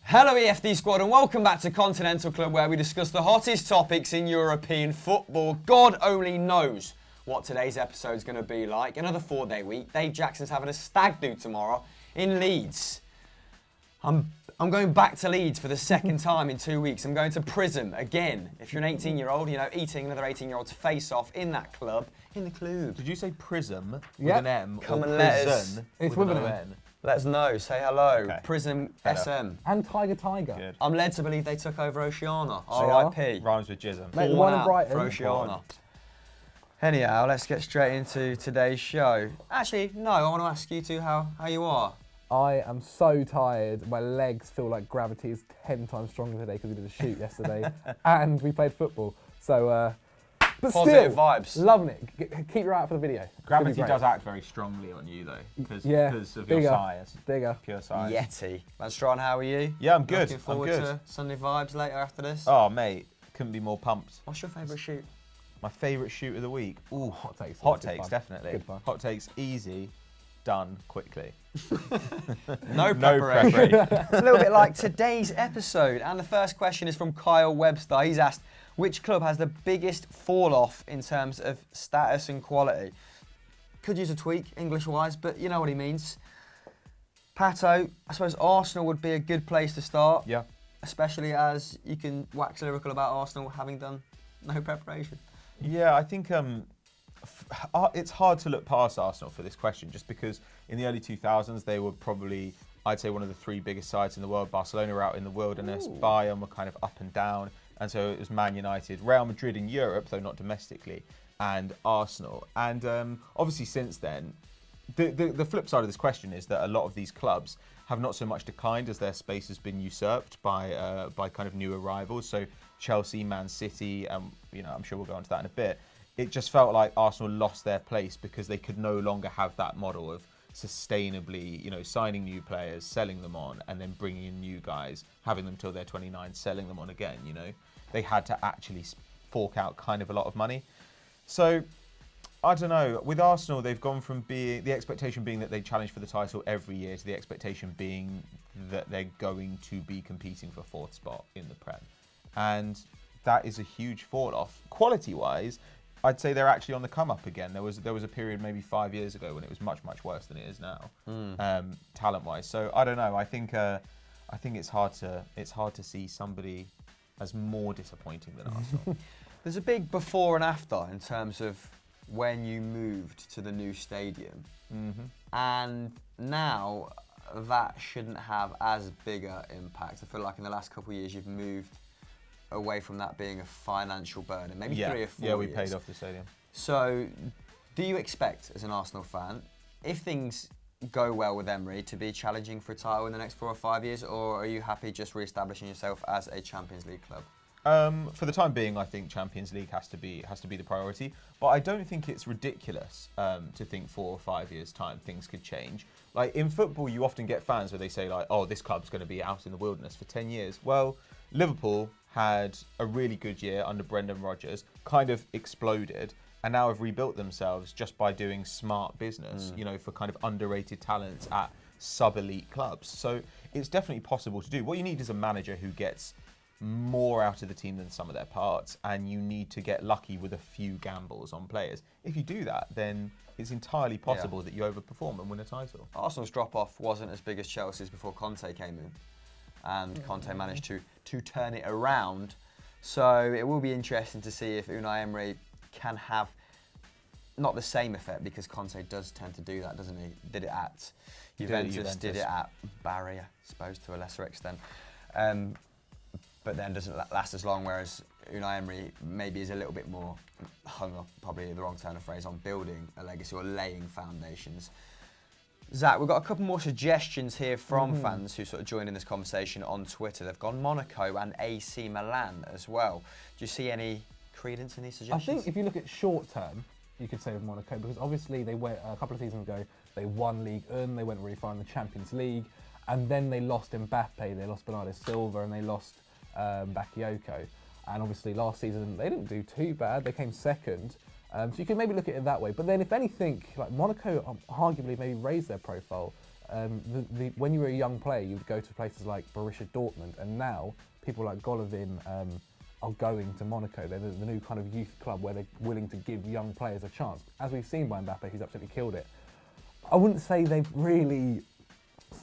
Hello EFD squad and welcome back to Continental Club, where we discuss the hottest topics in European football. God only knows what today's episode is going to be like. Another 4-day week. Dave Jackson's having a stag do tomorrow in Leeds. I'm going back to Leeds for the second time in 2 weeks. I'm going to Prism again. If you're an 18-year-old, eating another 18-year-old's face off in that club, in the club. Did you say Prism with Yep. an M Come or and let Prison It's with an no N. Let us know. Say hello. Okay. Prism Hello. SM. And Tiger. Good. I'm led to believe they took over Oceania. are. R.I.P. Rhymes with Jism. Mate, the All one in out Brighton. for Oceania. Anyhow, let's get straight into today's show. Actually, no, I want to ask you two how you are. I am so tired. My legs feel like gravity is 10 times stronger today because we did a shoot yesterday and we played football. So, but Positive still, vibes. loving it. Keep your eye out for the video. It's gonna be Gravity great. does act very strongly on you though, because Yeah, of your bigger. size. Bigger. Pure size. Yeti. Manstron, how are you? Yeah, I'm good. Looking forward I'm good. to Sunday vibes later after this. Oh, mate, couldn't be more pumped. What's your favourite shoot? My favourite shoot of the week. Ooh, Hot takes. hot Good takes, fun. definitely. Good fun. Hot takes, easy, done quickly. No No preparation. preparation. A little bit like today's episode. And the first question is from Kyle Webster. He's asked, which club has the biggest fall off in terms of status and quality? Could use a tweak, English-wise, but you know what he means. Pato, I suppose Arsenal would be a good place to start. Yeah. Especially as you can wax lyrical about Arsenal having done no preparation. Yeah, I think it's hard to look past Arsenal for this question, just because in the early 2000s they were probably, I'd say, one of the three biggest sides in the world. Barcelona were out in the wilderness, Ooh. Bayern were kind of up and down, and so it was Man United, Real Madrid in Europe, though not domestically, and Arsenal. And obviously since then, the flip side of this question is that a lot of these clubs have not so much declined as their space has been usurped by kind of new arrivals. So Chelsea, Man City, I'm sure we'll go into that in a bit. It just felt like Arsenal lost their place because they could no longer have that model of sustainably, signing new players, selling them on, and then bringing in new guys, having them till they're 29, selling them on again. They had to actually fork out kind of a lot of money. So I don't know. With Arsenal, they've gone from the expectation being that they challenge for the title every year to the expectation being that they're going to be competing for fourth spot in the Prem. And that is a huge fall off. Quality-wise, I'd say they're actually on the come up again. There was a period maybe 5 years ago when it was much, much worse than it is now, talent-wise. So I don't know. I think it's hard to see somebody as more disappointing than Arsenal. There's a big before and after in terms of when you moved to the new stadium. Mm-hmm. And now that shouldn't have as big an impact. I feel like in the last couple of years you've moved away from that being a financial burden, maybe 3 or 4 years. Yeah, we paid off the stadium. So do you expect, as an Arsenal fan, if things go well with Emery, to be challenging for a title in the next 4 or 5 years, or are you happy just re-establishing yourself as a Champions League club? For the time being, I think Champions League has to be the priority. But I don't think it's ridiculous to think 4 or 5 years' time things could change. Like in football, you often get fans where they say like, "Oh, this club's going to be out in the wilderness for 10 years." Well, Liverpool had a really good year under Brendan Rodgers, kind of exploded, and now have rebuilt themselves just by doing smart business, for kind of underrated talents at sub-elite clubs. So it's definitely possible to do. What you need is a manager who gets more out of the team than some of their parts, and you need to get lucky with a few gambles on players. If you do that, then it's entirely possible that you overperform and win a title. Arsenal's drop-off wasn't as big as Chelsea's before Conte came in, and Conte managed to turn it around. So it will be interesting to see if Unai Emery can have not the same effect, because Conte does tend to do that, doesn't he? Did it at Juventus, did it at Bari, I suppose, to a lesser extent. But then doesn't last as long, whereas Unai Emery maybe is a little bit more hung up, probably the wrong turn of phrase, on building a legacy or laying foundations. Zach, we've got a couple more suggestions here from fans who sort of joined in this conversation on Twitter. They've gone Monaco and AC Milan as well. Do you see any credence in these suggestions? I think if you look at short term, you could say with Monaco, because obviously they went a couple of seasons ago, they won Ligue 1, they went really far in the Champions League, and then they lost Mbappe, they lost Bernardo Silva, and they lost Bakayoko. And obviously last season they didn't do too bad, they came second. So you can maybe look at it that way. But then if anything, like Monaco arguably maybe raised their profile when you were a young player, you would go to places like Borussia Dortmund, and now people like Golovin are going to Monaco. They're the new kind of youth club where they're willing to give young players a chance. As we've seen by Mbappe, who's absolutely killed it. I wouldn't say they've really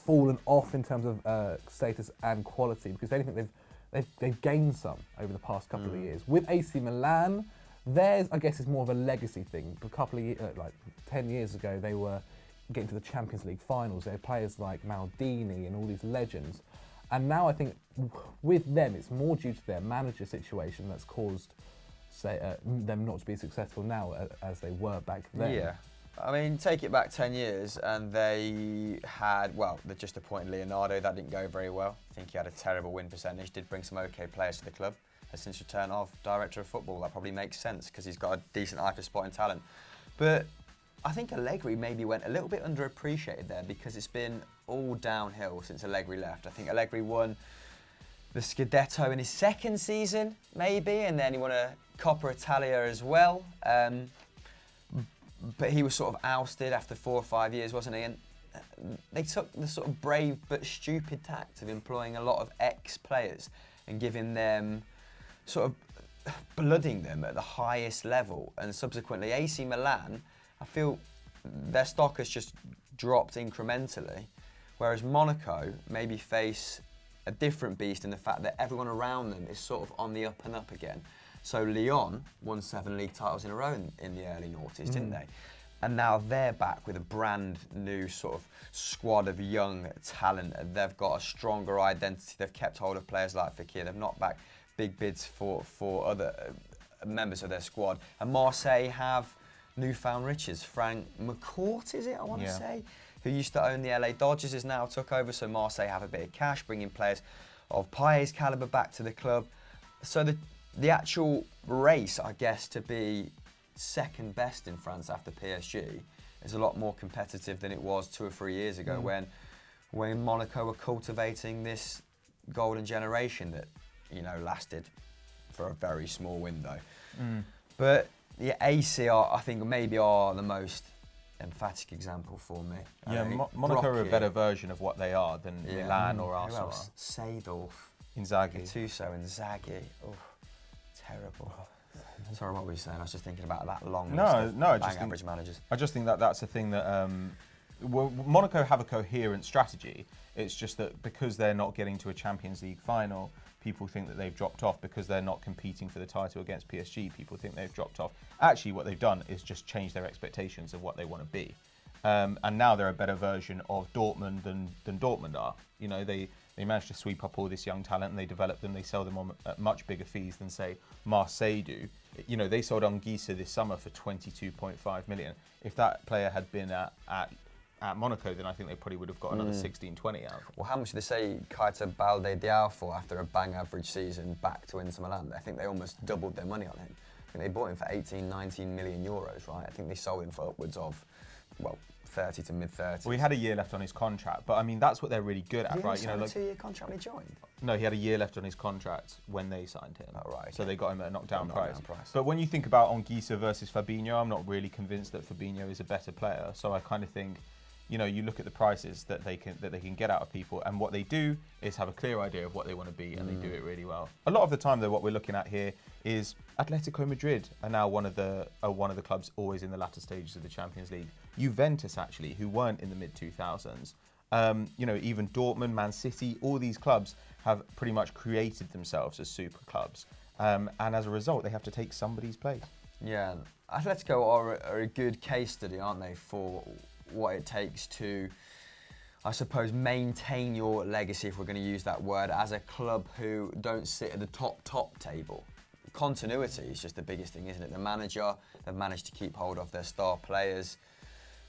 fallen off in terms of status and quality, because I think they've gained some over the past couple of years. With AC Milan, theirs, I guess, is more of a legacy thing. A couple of years, like 10 years ago, they were getting to the Champions League finals. They had players like Maldini and all these legends. And now I think with them, it's more due to their manager situation that's caused them not to be successful now as they were back then. Yeah. I mean, take it back 10 years and they had, well, they just appointed Leonardo. That didn't go very well. I think he had a terrible win percentage, did bring some okay players to the club. Has since returned of director of football. That probably makes sense because he's got a decent eye for spotting talent. But I think Allegri maybe went a little bit underappreciated there because it's been all downhill since Allegri left. I think Allegri won the Scudetto in his second season, maybe, and then he won a Coppa Italia as well. But he was sort of ousted after 4 or 5 years, wasn't he? And they took the sort of brave but stupid tact of employing a lot of ex-players and giving them, sort of blooding them at the highest level. And subsequently, AC Milan, I feel their stock has just dropped incrementally, whereas Monaco maybe face a different beast in the fact that everyone around them is sort of on the up and up again. So Lyon won 7 league titles in a row in the early noughties, didn't they? And now they're back with a brand new sort of squad of young talent. They've got a stronger identity. They've kept hold of players like Fekir. They've knocked back big bids for other members of their squad. And Marseille have newfound riches. Frank McCourt, is it, I want to say, who used to own the LA Dodgers, has now took over. So Marseille have a bit of cash, bringing players of Payet's calibre back to the club. So the actual race, I guess, to be second best in France after PSG is a lot more competitive than it was 2 or 3 years ago when Monaco were cultivating this golden generation that, you know, lasted for a very small window. But the AC I think maybe are the most emphatic example for me. Yeah, Monaco are a better version of what they are than Milan or Arsenal. Who else? Seedorf, Inzaghi. Gattuso, Inzaghi. Oh, terrible. Sorry, what were you saying? I was just thinking about that long list of average managers. I just think that that's a thing that Monaco have a coherent strategy. It's just that because they're not getting to a Champions League final, people think that they've dropped off. Because they're not competing for the title against PSG, people think they've dropped off. Actually, what they've done is just change their expectations of what they want to be. And now they're a better version of Dortmund than Dortmund are. You know, they managed to sweep up all this young talent and they develop them. They sell them on at much bigger fees than, say, Marseille do. You know, they sold Anguissa this summer for 22.5 million. If that player had been at Monaco, then I think they probably would have got another 16, 20 out. Well, how much did they say Keita Balde-Diao for after a bang average season back to Inter Milan? I think they almost doubled their money on him. I think they bought him for 18, 19 million euros, right? I think they sold him for upwards of, well, 30 to mid-30s. Well, he had a year left on his contract, but I mean, that's what they're really good at, right? You know, like a 2-year contract when he joined? No, he had a year left on his contract when they signed him. Oh, right. Okay. So they got him at a knockdown price. But when you think about Anguissa versus Fabinho, I'm not really convinced that Fabinho is a better player. So I kind of think, you know, you look at the prices that they can get out of people, and what they do is have a clear idea of what they want to be, and they do it really well. A lot of the time, though, what we're looking at here is Atletico Madrid are now one of the clubs always in the latter stages of the Champions League. Juventus, actually, who weren't in the mid-2000s. You know, even Dortmund, Man City, all these clubs have pretty much created themselves as super clubs, and as a result, they have to take somebody's place. Yeah, Atletico are a good case study, aren't they, for what it takes to, I suppose, maintain your legacy, if we're going to use that word, as a club who don't sit at the top table. Continuity is just the biggest thing, isn't it? The manager, they've managed to keep hold of their star players.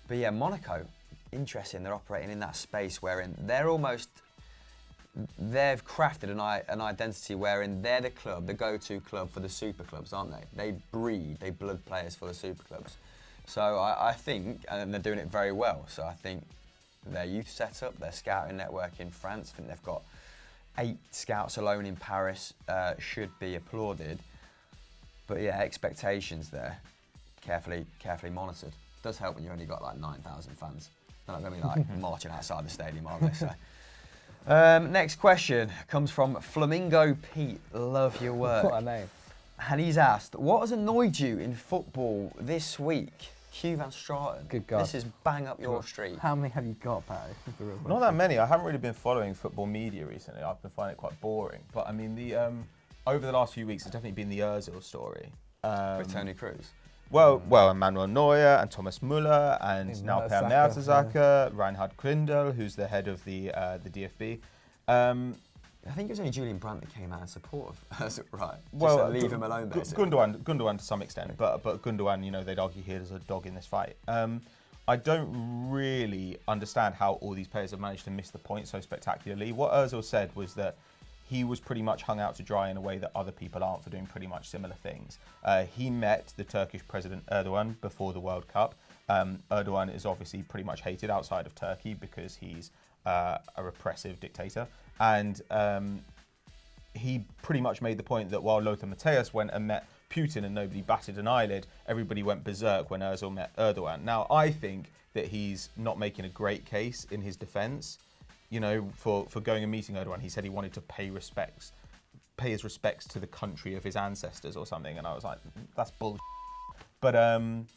But yeah, Monaco, interesting, they're operating in that space wherein they've crafted an identity wherein they're the club, the go-to club for the super clubs, aren't they? They blood players for the super clubs. So I think, and they're doing it very well, so I think their youth setup, their scouting network in France, I think they've got 8 scouts alone in Paris, should be applauded. But yeah, expectations there, carefully monitored. It does help when you only got like 9,000 fans. They're not going to be like marching outside the stadium, are they? So. Next question comes from Flamingo Pete. Love your work. What a name. And he's asked, what has annoyed you in football this week? Hugh Van Straten. Good God. This is bang up your street. How many have you got, Barry? Not that many. I haven't really been following football media recently. I've been finding it quite boring. But I mean, the over the last few weeks, it's definitely been the Ozil story. With Tony Cruz. Well, and Manuel Neuer and Thomas Müller and now Per Mertesacker, Reinhard Grindel, who's the head of the DFB. I think it was only Julian Brandt that came out in support of Ozil, right? Well, just leave him alone, basically. Gundogan to some extent, but Gundogan, you know, they'd argue here as a dog in this fight. I don't really understand how all these players have managed to miss the point so spectacularly. What Ozil said was that he was pretty much hung out to dry in a way that other people aren't for doing pretty much similar things. He met the Turkish President Erdogan before the World Cup. Erdogan is obviously pretty much hated outside of Turkey because he's a repressive dictator. And he pretty much made the point that while Lothar Matthäus went and met Putin and nobody batted an eyelid, everybody went berserk when Ozil met Erdogan. Now, I think that he's not making a great case in his defence. You know, for going and meeting Erdogan, he said he wanted to pay his respects to the country of his ancestors or something, and I was like, that's bullshit. But on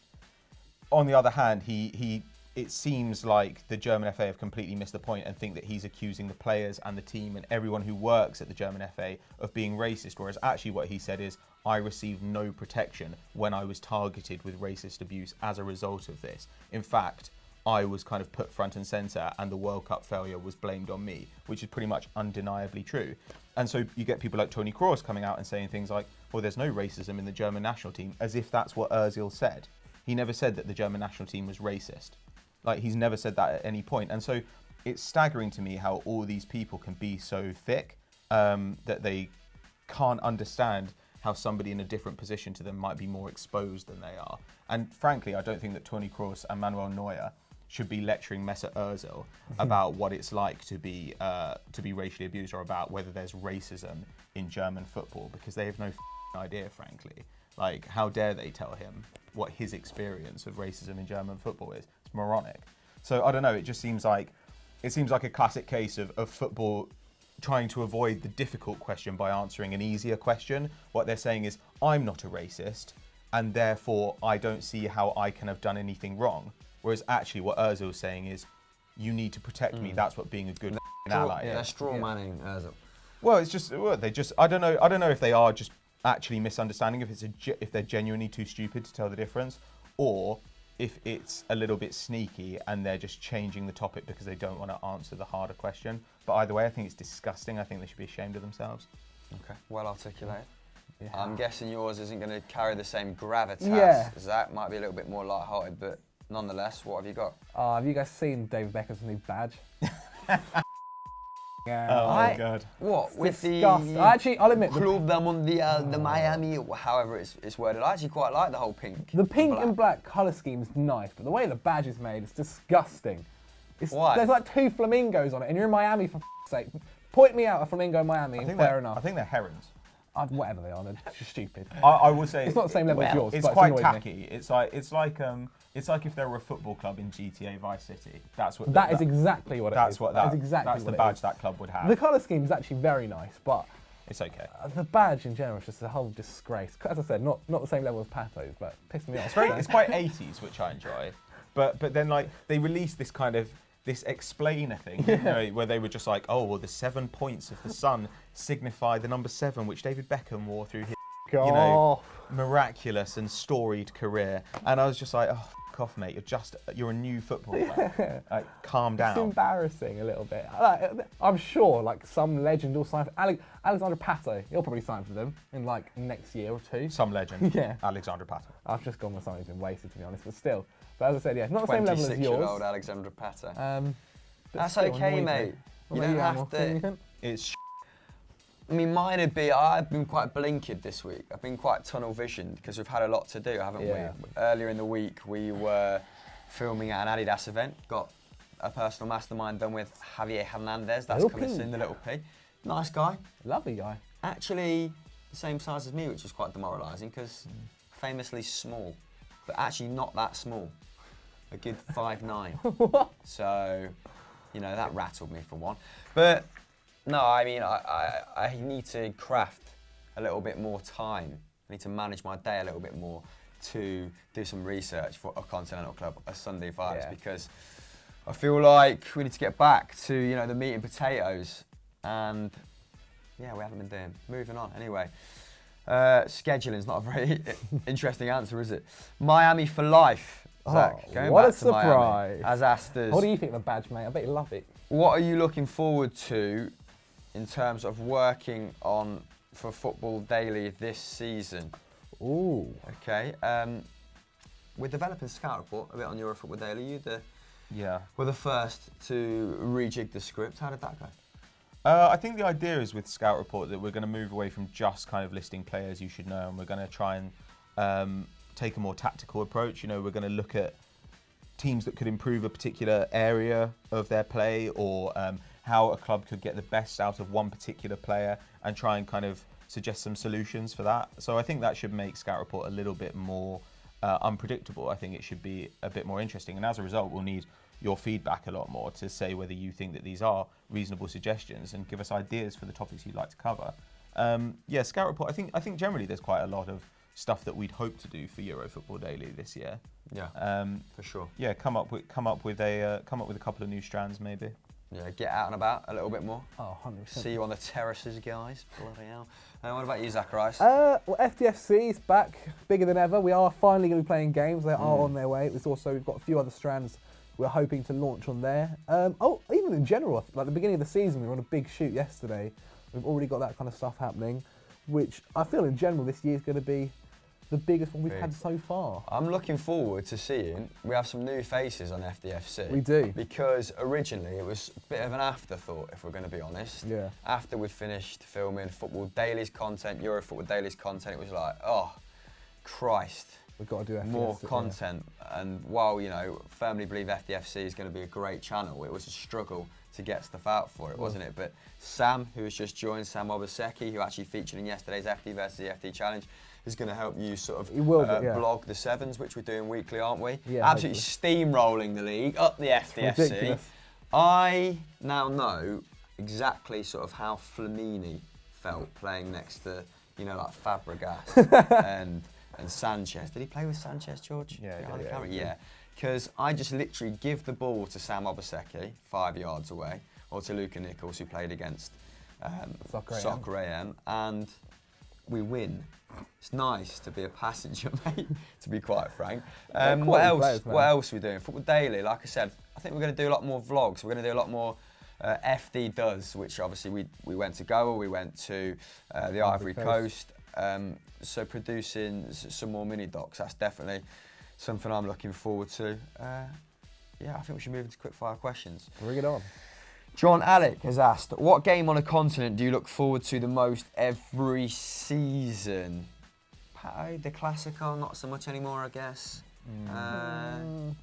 the other hand, it seems like the German FA have completely missed the point and think that he's accusing the players and the team and everyone who works at the German FA of being racist, whereas actually what he said is, I received no protection when I was targeted with racist abuse as a result of this. In fact, I was kind of put front and centre and the World Cup failure was blamed on me, which is pretty much undeniably true. And so you get people like Toni Kroos coming out and saying things like, well, there's no racism in the German national team, as if that's what Ozil said. He never said that the German national team was racist. Like, he's never said that at any point. And so it's staggering to me how all these people can be so thick that they can't understand how somebody in a different position to them might be more exposed than they are. And frankly, I don't think that Toni Kroos and Manuel Neuer should be lecturing Mesut Ozil about what it's like to be racially abused or about whether there's racism in German football, because they have no idea, frankly. Like, how dare they tell him what his experience of racism in German football is? It's moronic. So I don't know. It just seems like a classic case of football trying to avoid the difficult question by answering an easier question. What they're saying is, I'm not a racist, and therefore I don't see how I can have done anything wrong. Whereas actually what Ozil's saying is, you need to protect me. That's what being a good ally is. They're straw manning Ozil. Well, it's just I don't know if they are just actually misunderstanding, if they're genuinely too stupid to tell the difference, or if it's a little bit sneaky and they're just changing the topic because they don't want to answer the harder question. But either way, I think it's disgusting. I think they should be ashamed of themselves. Okay, well articulated. Yeah. I'm guessing yours isn't going to carry the same gravitas. Yeah. As that might be a little bit more light-hearted, but nonetheless, what have you got? Have you guys seen David Beckham's new badge? Oh my God. What? With Disgust. the Actually, I'll admit, Club de Mundial de Miami, or however it's worded. I actually quite like the whole pink. the pink and black colour scheme is nice, but the way the badge is made is disgusting. Why? There's like 2 flamingos on it, and you're in Miami, for sake. Point me out a flamingo in Miami, and fair enough. I think they're herons. Whatever they are, they're just stupid. I will say It's not the same level as yours. It's but quite annoyed me. tacky. It's like if there were a football club in GTA Vice City. That is exactly what it is. That's exactly the what badge it is. that club would have. The colour scheme is actually very nice, but It's okay. the badge in general is just a whole disgrace. As I said, not the same level as Pato's, but pissed me off. It's quite 80s, which I enjoy. But then like they released this kind of this explainer thing, you know, where they were just like, oh well, the 7 points of the sun signify the number 7, which David Beckham wore through his miraculous and storied career. And I was just like, oh, f off, mate. You're a new footballer. Calm down. It's embarrassing a little bit. I'm sure like some legend will sign for Alexandre Pato. He'll probably sign for them in like next year or 2. Some legend. Yeah. Alexandre Pato. I've just gone with something who's been wasted, to be honest, but still. But as I said, yeah, not the same level as yours. 26-year-old Alexandre Pato. That's still okay, annoys me. mate. What You about don't have Amor? to. Anything? It's I mean, mine would be, I've been quite blinkered this week. I've been quite tunnel visioned because we've had a lot to do, haven't Yeah. we? Earlier in the week, we were filming at an Adidas event, got a personal mastermind done with Javier Hernandez, that's Little coming P. soon, the little P. Nice guy. Lovely guy. Actually, the same size as me, which was quite demoralising because famously small, but actually not that small. a good 5'9". So, you know, that rattled me for one. But no, I mean, I need to craft a little bit more time. I need to manage my day a little bit more to do some research for a Continental club, a Sunday Vibes, because I feel like we need to get back to, you know, the meat and potatoes. And yeah, we haven't been doing. Moving on. Anyway, scheduling's not a very interesting answer, is it? Miami for life. Zach, going what back a surprise. to Miami, as asked us. What do you think of the badge, mate? I bet you love it. What are you looking forward to in terms of working on for Football Daily this season? Ooh. Okay. We're developing Scout Report a bit on Euro Football Daily. Were the first to rejig the script. How did that go? I think the idea is with Scout Report that we're going to move away from just kind of listing players you should know, and we're going to try and take a more tactical approach. You know, we're going to look at teams that could improve a particular area of their play, or how a club could get the best out of one particular player, and try and kind of suggest some solutions for that. So I think that should make Scout Report a little bit more unpredictable. I think it should be a bit more interesting, and as a result, we'll need your feedback a lot more to say whether you think that these are reasonable suggestions and give us ideas for the topics you'd like to cover. Scout Report. I think generally there's quite a lot of stuff that we'd hope to do for Euro Football Daily this year. Yeah, for sure. Yeah, come up with a couple of new strands maybe. Yeah, get out and about a little bit more. Oh, 100%. See you on the terraces, guys. Bloody hell. What about you, Zacharias? Well, FDFC is back, bigger than ever. We are finally going to be playing games. They are on their way. We've got a few other strands we're hoping to launch on there. Even in general, like the beginning of the season, we were on a big shoot yesterday. We've already got that kind of stuff happening, which I feel in general this year is going to be the biggest one we've had so far. I'm looking forward to seeing, we have some new faces on FDFC. We do. Because originally it was a bit of an afterthought, if we're going to be honest. Yeah. After we'd finished filming Football Daily's content, Euro Football Daily's content, it was like, oh, Christ. We've got to do FDFC, more content. Yeah. And while, you know, firmly believe FDFC is going to be a great channel, it was a struggle to get stuff out for it, wasn't it? But Sam, who has just joined, Sam Obaseki, who actually featured in yesterday's FD versus EFD challenge, is going to help you sort of blog the sevens, which we're doing weekly, aren't we? Yeah, absolutely steamrolling the league, up the FDFC. Ridiculous. I now know exactly sort of how Flamini felt playing next to, you know, like Fabregas and Sanchez. Did he play with Sanchez, George? Yeah. Because I just literally give the ball to Sam Obaseki, 5 yards away, or to Luca Nichols, who played against Soccer AM, and we win. It's nice to be a passenger, mate, to be quite frank. What else are we doing? Football Daily, like I said, I think we're going to do a lot more vlogs. We're going to do a lot more FD Does, which obviously we went to Goa, we went to the Ivory Coast. So producing some more mini docs, that's definitely something I'm looking forward to. I think we should move into quick fire questions. Bring it on. John Alec has asked, what game on a continent do you look forward to the most every season? Pato, the Classico, not so much anymore, I guess. The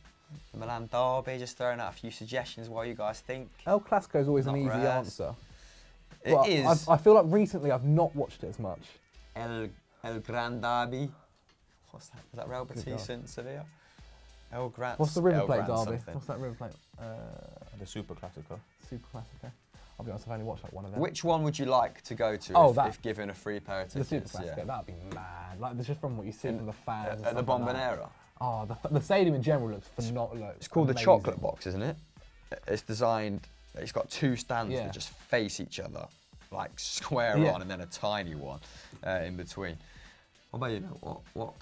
Milan Derby, just throwing out a few suggestions while you guys think. El Clasico is always an easy answer. It is. I feel like recently I've not watched it as much. El Gran Derby. What's that? Is that Real Betis and Sevilla? El Gran. What's the River Plate derby? Something. What's that River Plate? The Super Classico. Super Classico. I'll be honest, I've only watched like one of them. Which one would you like to go to if given a free pair of tickets? The Super Classico, that'd be mad. Like, just from what you see from the fans. At the Bombonera? Oh, the stadium in general looks phenomenal. It's called the Chocolate Box, isn't it? It's designed, it's got two stands that just face each other, like square on, and then a tiny one in between. What about you? What?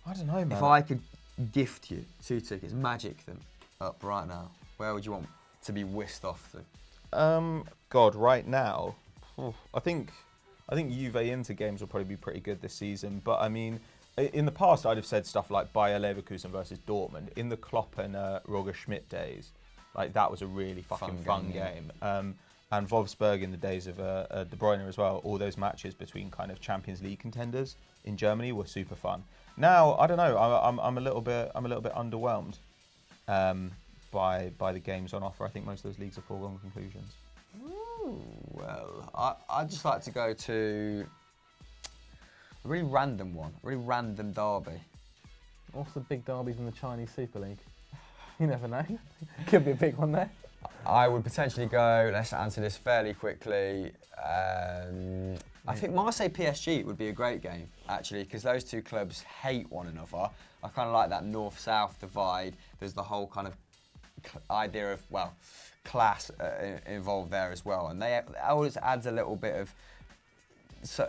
I don't know, man. If I could gift you 2 tickets, magic them up right now, where would you want to be whisked off to? God, right now, I think Juve Inter games will probably be pretty good this season. But I mean, in the past, I'd have said stuff like Bayer Leverkusen versus Dortmund. In the Klopp and Roger Schmidt days, like that was a really fucking fun game. And Wolfsburg in the days of De Bruyne as well. All those matches between kind of Champions League contenders in Germany were super fun. Now, I don't know. I'm a little bit underwhelmed by the games on offer. I think most of those leagues are foregone conclusions. Ooh, well, I'd just like to go to a really random one, a really random derby. What's the big derbies in the Chinese Super League? You never know. Could be a big one there. I would potentially go, let's answer this fairly quickly. I think Marseille PSG would be a great game, actually, because those two clubs hate one another. I kind of like that north-south divide. There's the whole kind of idea of, well, class involved there as well. And it always adds a little bit of,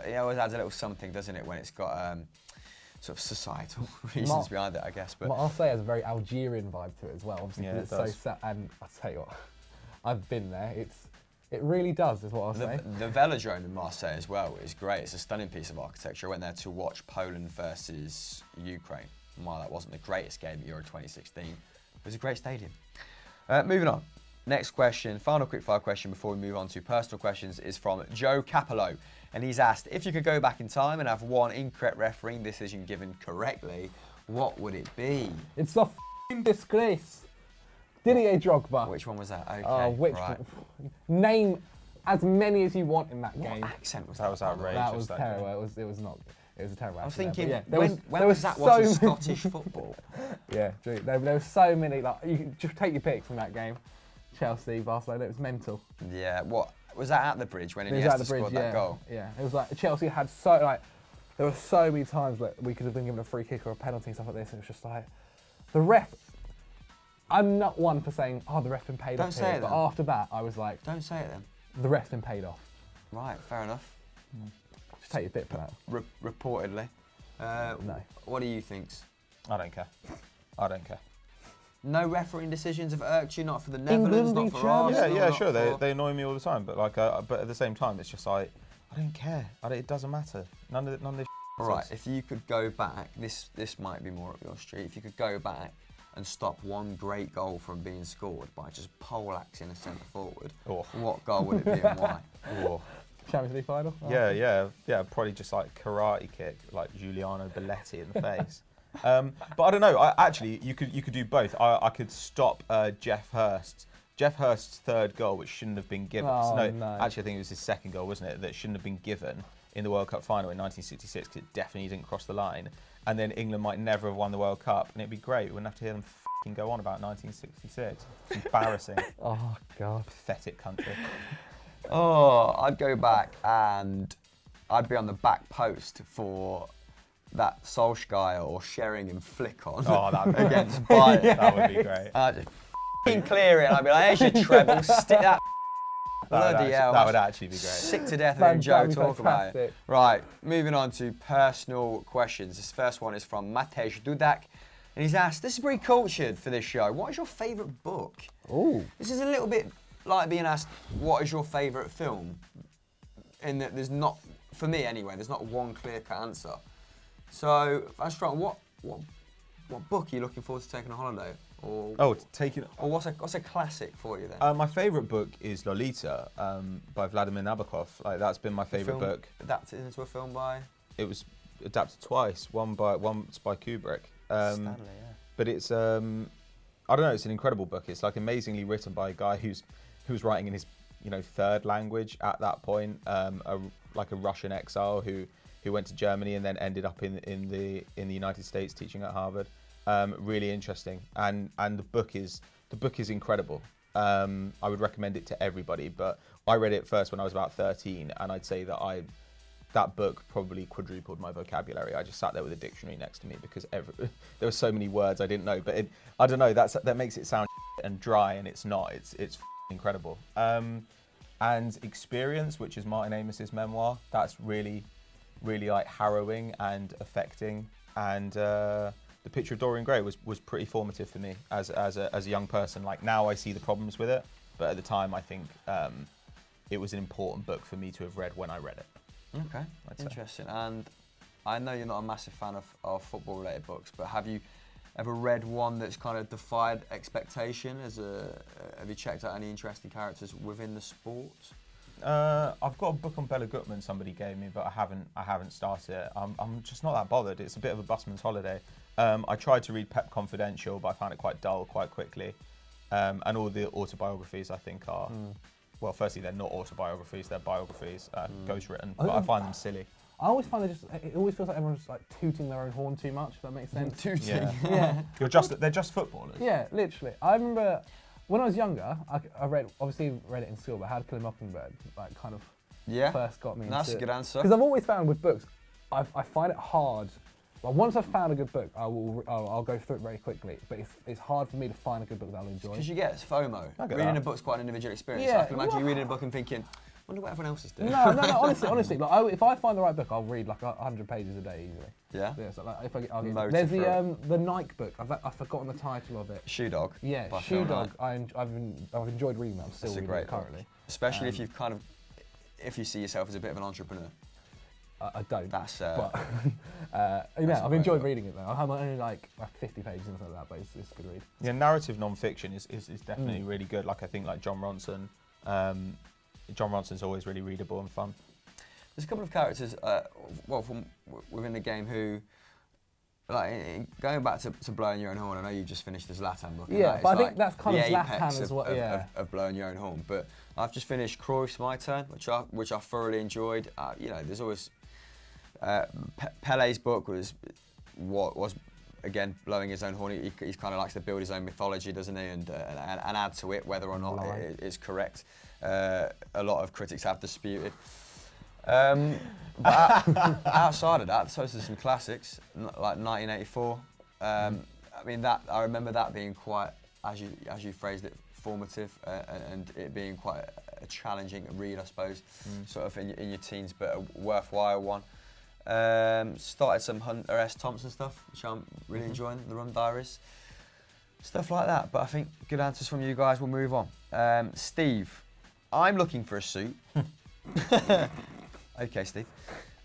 it always adds a little something, doesn't it, when it's got sort of societal reasons behind it, I guess. But Marseille has a very Algerian vibe to it as well, obviously. Yeah, it's it does. so sad, and I'll tell you what, I've been there. It really does, is what I'll say. the Velodrome in Marseille as well is great. It's a stunning piece of architecture. I went there to watch Poland versus Ukraine. And while that wasn't the greatest game at Euro 2016, it was a great stadium. Moving on. Next question, final quickfire question before we move on to personal questions, is from Joe Capello. And he's asked, if you could go back in time and have one incorrect refereeing decision given correctly, what would it be? It's a f***ing disgrace. Didier Drogba. Which one was that? Okay, right. Name as many as you want in that What game. accent was That was outrageous. That was that terrible. game. It was not. It was a terrible. I was accent thinking, there, but yeah, when was that watching so Scottish football? Yeah, true. There were so many. Like, you can just take your picks from that game. Chelsea, Barcelona. It was mental. Yeah, what was that at the bridge when It was Iniesta at the bridge. scored Yeah, that goal? yeah. It was like Chelsea had so like there were so many times that we could have been given a free kick or a penalty and stuff like this. And it was just like the ref. I'm not one for saying, oh, the ref's been paid Don't off say here. it But then. after that, I was like, Don't say it then. the ref's been paid off. Right, fair enough. Just take your bit for that. Reportedly. No. What do you think? I don't care. I don't care. No refereeing decisions have irked you, not for the Netherlands, not for Germany. Arsenal. Yeah, not sure. They, for- they annoy me all the time, but but at the same time, it's just like I don't care. It doesn't matter. None of this. All right, if you could go back, this might be more up your street. If you could go back and stop one great goal from being scored by just poleaxing a centre forward, Oh. what goal would it be and why? Oh. Champions League final. Yeah. Probably just like karate kick, like Giuliano Belletti in the face. But I don't know. Actually, you could do both. I could stop Jeff Hurst's third goal, which shouldn't have been given. Oh, no, no. actually, I think it was his second goal, wasn't it? That shouldn't have been given in the World Cup final in 1966 because it definitely didn't cross the line. And then England might never have won the World Cup, and it'd be great. We wouldn't have to hear them f***ing go on about 1966. It's embarrassing. Oh God. Pathetic country. Oh, I'd go back and I'd be on the back post for that Solskjaer or Sheringham flick on Oh, that'd be against Bayern. That would be great. I'd just f***ing clear it and I'd be like, there's your treble, stick that bloody hell. That would actually be great. Sick to death of hearing Joe That'd be talk about it. fantastic. Right, moving on to personal questions. This first one is from Matej Dudak. And he's asked, this is pretty cultured for this show. What is your favourite book? Ooh. This is a little bit like being asked, what is your favourite film? In that there's not, for me anyway, there's not one clear-cut answer. So, I'm strong. What book are you looking forward to taking a holiday? Or or what's a classic for you then? My favourite book is Lolita by Vladimir Nabokov. Like that's been my favourite Film book. adapted into a film by It was adapted twice. Once by Kubrick. Stanley, yeah. But it's I don't know. It's an incredible book. It's like amazingly written by a guy who was writing in his third language at that point. Like a Russian exile who went to Germany and then ended up in the United States teaching at Harvard. Really interesting, and the book is incredible. I would recommend it to everybody, but I read it first when I was about 13, and I'd say that book probably quadrupled my vocabulary. I just sat there with a dictionary next to me because there were so many words I didn't know. But I don't know, that makes it sound and dry, and it's not. It's incredible. And Experience, which is Martin Amos's memoir, that's really, really like harrowing and affecting. And The Picture of Dorian Gray was pretty formative for me as a young person. Like now I see the problems with it, but at the time I think it was an important book for me to have read when I read it. Okay, interesting. And I know you're not a massive fan of football-related books, but have you ever read one that's kind of defied expectation? Have you checked out any interesting characters within the sport? I've got a book on Bella Gutman somebody gave me, but I haven't started it. I'm just not that bothered. It's a bit of a busman's holiday. I tried to read Pep Confidential, but I found it quite dull quite quickly. And all the autobiographies I think are, well, firstly they're not autobiographies, they're biographies, ghostwritten, but I find them silly. I always find it always feels like everyone's just like tooting their own horn too much. If that makes sense. Tooting. Yeah. They're just footballers. Yeah, literally. I remember when I was younger, I read it in school, but How to Kill a Mockingbird, like kind of first got me into That's a good answer. Because I've always found with books, I find it hard. Well, once I've found a good book, I'll go through it very quickly. But it's hard for me to find a good book that I'll enjoy. Because you get FOMO. Reading a book's quite an individual experience. Yeah, I can imagine you reading a book and thinking, I wonder what everyone else is doing. No. Honestly, like if I find the right book, I'll read like 100 pages a day easily. Yeah. Yeah. So like if I'll get, Motor there's for the Nike book. I've forgotten the title of it. Shoe Dog. Yeah, by Shoe Phil Dog. Knight. I've enjoyed reading that. I'm still It's a reading great it currently. Especially if you've if you see yourself as a bit of an entrepreneur. I don't. That's but that's a I've great enjoyed book. reading it though. I'm only like 50 pages and something like that, but it's a good read. Yeah, narrative non-fiction is definitely really good. Like I think like John Ronson. John Ronson's always really readable and fun. There's a couple of characters, from within the game who, like going back to blowing your own horn. I know you just finished the Zlatan book. Yeah, but I think that's kind the of Zlatan apex as well. of blowing your own horn. But I've just finished Cruyff's My Turn, which I thoroughly enjoyed. There's always Pele's book was again blowing his own horn. He kind of likes to build his own mythology, doesn't he, and add to it whether or not it is correct. A lot of critics have disputed. But outside of that, so there's some classics like 1984. I mean I remember that being quite, as you phrased it, formative and it being quite a challenging read, I suppose, sort of in your teens, but a worthwhile one. Started some Hunter S. Thompson stuff, which I'm really enjoying, the Rum Diaries, stuff like that. But I think good answers from you guys. We'll move on. Steve, I'm looking for a suit. Okay, Steve.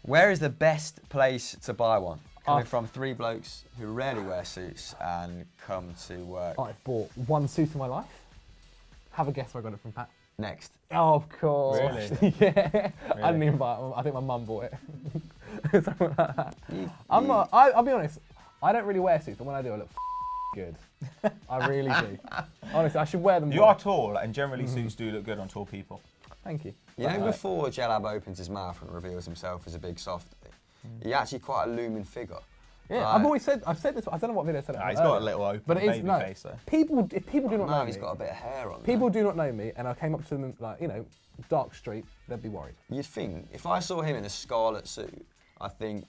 Where is the best place to buy one? Coming from three blokes who rarely wear suits and come to work. I've bought one suit in my life. Have a guess where I got it from, Pat. Next. Oh, of course. Really? Yeah. Really? I didn't even buy it. I think my mum bought it. Something like that. I'm not. I'll be honest. I don't really wear suits, but when I do, I look good. I really do. Honestly, I should wear them. You more. are tall, and generally suits do look good on tall people. Thank you. You know, before Jalab opens his mouth and reveals himself as a big softie, he's actually quite a looming figure. Yeah, Like, I've said this. I don't know what video I said it. He's got a little open but it is baby no. face though. If people do not know he's me, got a bit of hair on. people do not know me, and I came up to them like dark street, they'd be worried. You'd think if I saw him in a scarlet suit, I think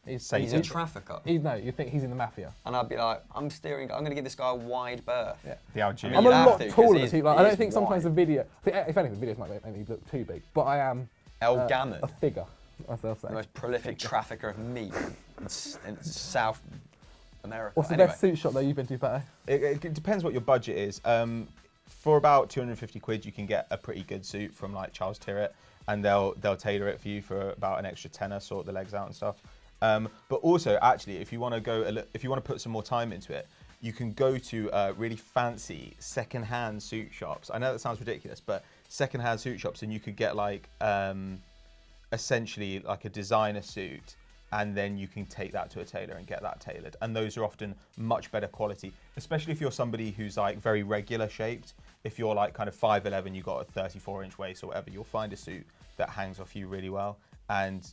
He's he's a trafficker, you think he's in the mafia? and I'd be like, I'm going to give this guy a wide berth. Yeah. The Algerian. I'm you'd a have lot to, 'cause taller he is- than people. I he don't is think sometimes wide. the video. If anything, the videos might make me look too big, but I am El Gammon, a figure. As they'll say. the most prolific trafficker of meat in South America. What's the Anyway, best suit shop that you've been to, Pat? It depends what your budget is. For about 250 quid, you can get a pretty good suit from like Charles Tyrwhitt, and they'll tailor it for you for about an extra tenner, sort the legs out and stuff. But also, actually, if you want to put some more time into it, you can go to really fancy second-hand suit shops. I know that sounds ridiculous, but second-hand suit shops, and you could get like essentially like a designer suit, and then you can take that to a tailor and get that tailored. And those are often much better quality, especially if you're somebody who's like very regular shaped. If you're like kind of 5'11", you've got a 34-inch waist or whatever, you'll find a suit that hangs off you really well, and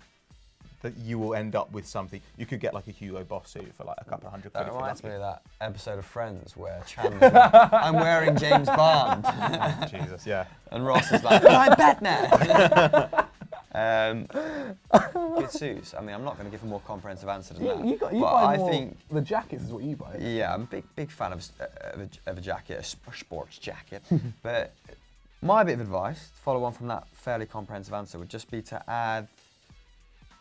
that you will end up with something. You could get like a Hugo Boss suit for like a couple of $100 that quid. reminds me of that episode of Friends where Chandler's like, I'm wearing James Bond, Jesus, yeah. and Ross is like, I'm Batman. Good suits. I mean, I'm not going to give a more comprehensive answer than that. You but buy I more. think, The jackets is what you buy. yeah, I'm a big fan of a jacket, a sports jacket. But my bit of advice, to follow on from that fairly comprehensive answer, would just be to add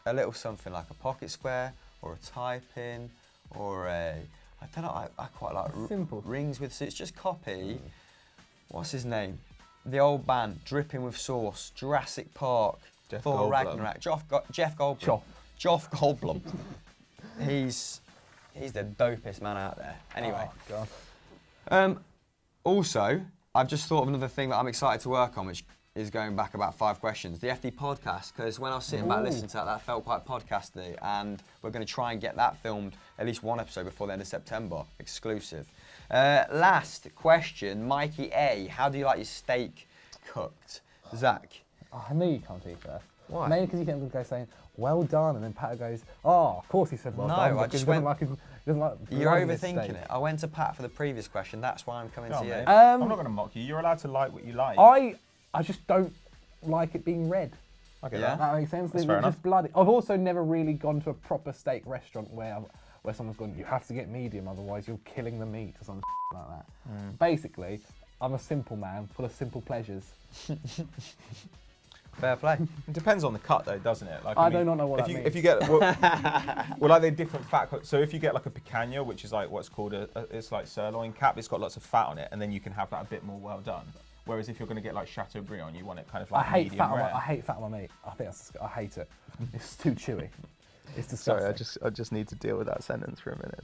a little something like a pocket square or a tie pin or I don't know, I quite like Simple. rings with suits. Just copy, what's his name? The old band, Dripping with Sauce, Jurassic Park, Jeff Thor Goldblum. Ragnarok, Jeff Goldblum. Joff Goldblum. He's the dopest man out there. Anyway. Oh, God. Also, I've just thought of another thing that I'm excited to work on, which is going back about 5 questions. The FD podcast, because when I was sitting back listening to that felt quite podcasty, and we're going to try and get that filmed at least one episode before the end of September, exclusive. Last question, Mikey A. How do you like your steak cooked? Zach? Oh, I knew you can't eat first. Why? Mainly because you get them go saying, well done, and then Pat goes, oh, of course he said well No, done. I because just he doesn't went- like he doesn't like You're blowing his overthinking steak. it. I went to Pat for the previous question. That's why I'm coming Go to on, you. mate. Um, I'm not going to mock you. You're allowed to like what you like. I just don't like it being red. I get Yeah. that. That makes sense. That's It's fair just enough. bloody. I've also never really gone to a proper steak restaurant where someone's gone, you have to get medium, otherwise you're killing the meat or something like that. Basically, I'm a simple man full of simple pleasures. Fair play. It depends on the cut, though, doesn't it? Like, I do not know what if that you, means. If you get, well, like they're different fat cuts. So if you get like a picanha, which is like what's called it's like sirloin cap, it's got lots of fat on it, and then you can have that a bit more well done. Whereas if you're going to get like Chateaubriand, you want it kind of I like hate medium fat. rare. I hate fat on my meat. I think I hate it. It's too chewy. It's disgusting. Sorry, I just need to deal with that sentence for a minute.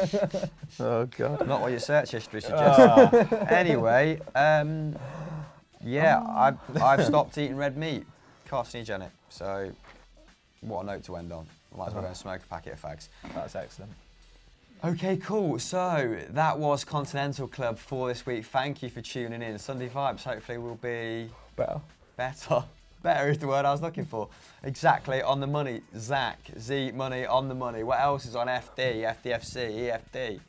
It's fine. Oh god. Not what your search history suggests. Anyway, yeah, I've stopped eating red meat. Carcinogenic. So, what a note to end on. I might as well go and smoke a packet of fags. That's excellent. Okay, cool. So that was Continental Club for this week. Thank you for tuning in. Sunday Vibes hopefully will be Better. better. Better is the word I was looking for. Exactly, on the money. Zach, Z Money, on the money. What else is on FD, FDFC, EFD?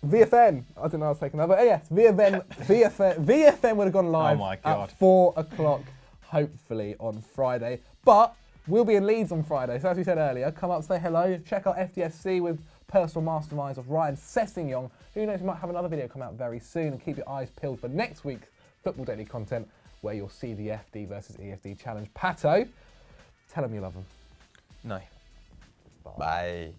VFN. I didn't know I was taking that, but yes, VFN would have gone live my God. at 4 o'clock, hopefully on Friday. But we'll be in Leeds on Friday, so as we said earlier, come up, say hello, check out FDFC with personal masterminds of Ryan Sessegnon. Who knows, we might have another video come out very soon, and keep your eyes peeled for next week's Football Daily content, where you'll see the FD versus EFD challenge. Pato, tell them you love them. No. Bye.